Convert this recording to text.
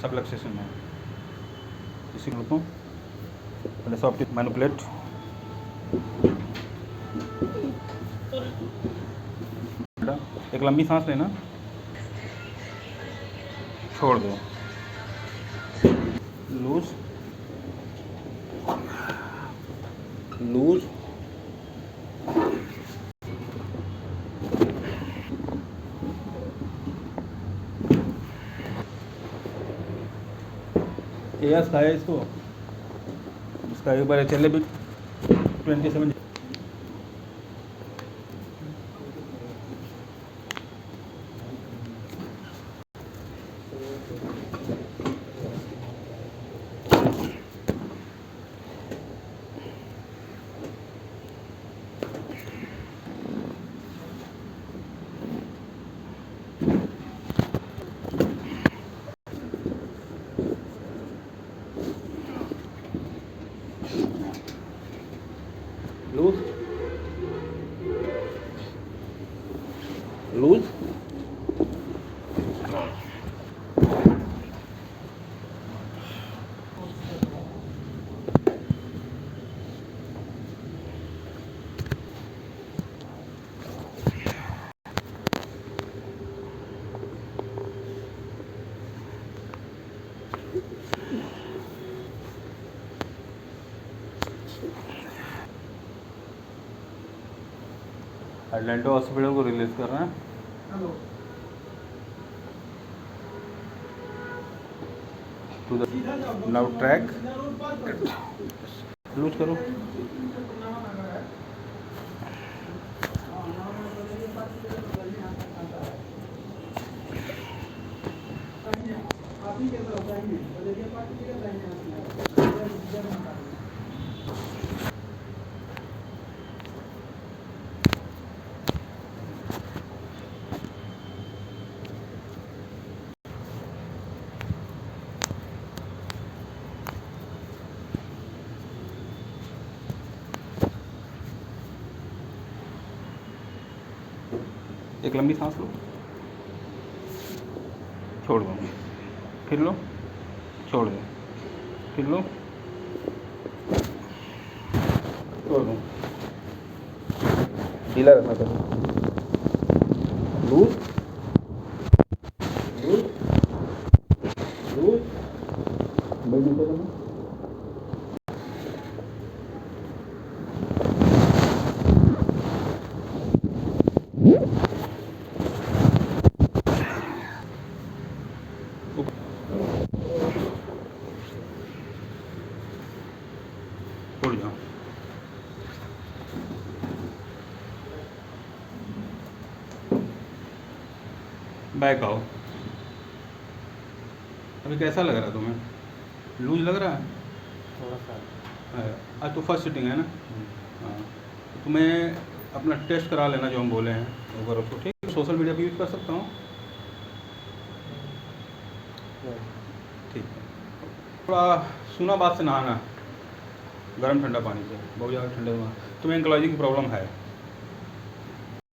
Subluxation है। इसी को पहले सॉफ्ट मैनिपुलेट, एक लंबी सांस लेना, छोड़ दो, लूज लूज, एयर्स का है इसको, इसका एक बार चले भी 27। लूज लूज, एटलांटा हॉस्पिटल को रिलीज कर रहे हैं। To the now track, loose करो, एक लंबी सांस लो, छोड़ दो, फिर लो, छोड़ दो, फिर लो, छोड़ दो, ढीला रखना चाहिए, लूज लूज लूज, बेड नीचे करना, उड़ जाओ, बैक आओ। अभी कैसा लग रहा है तुम्हें? लूज लग रहा है? थोड़ा सा है। आज तो फर्स्ट सीटिंग है ना? हाँ, तो तुम्हें अपना टेस्ट करा लेना जो हम बोले हैं, वो करो तो ठीक। सोशल मीडिया पे यूज़ कर सकता हूँ? ठीक है। थोड़ा सुना बात से नहाना, गर्म ठंडा पानी से, बहुत ज़्यादा ठंडे में। तुम्हें एंक्लोजिंग की प्रॉब्लम है?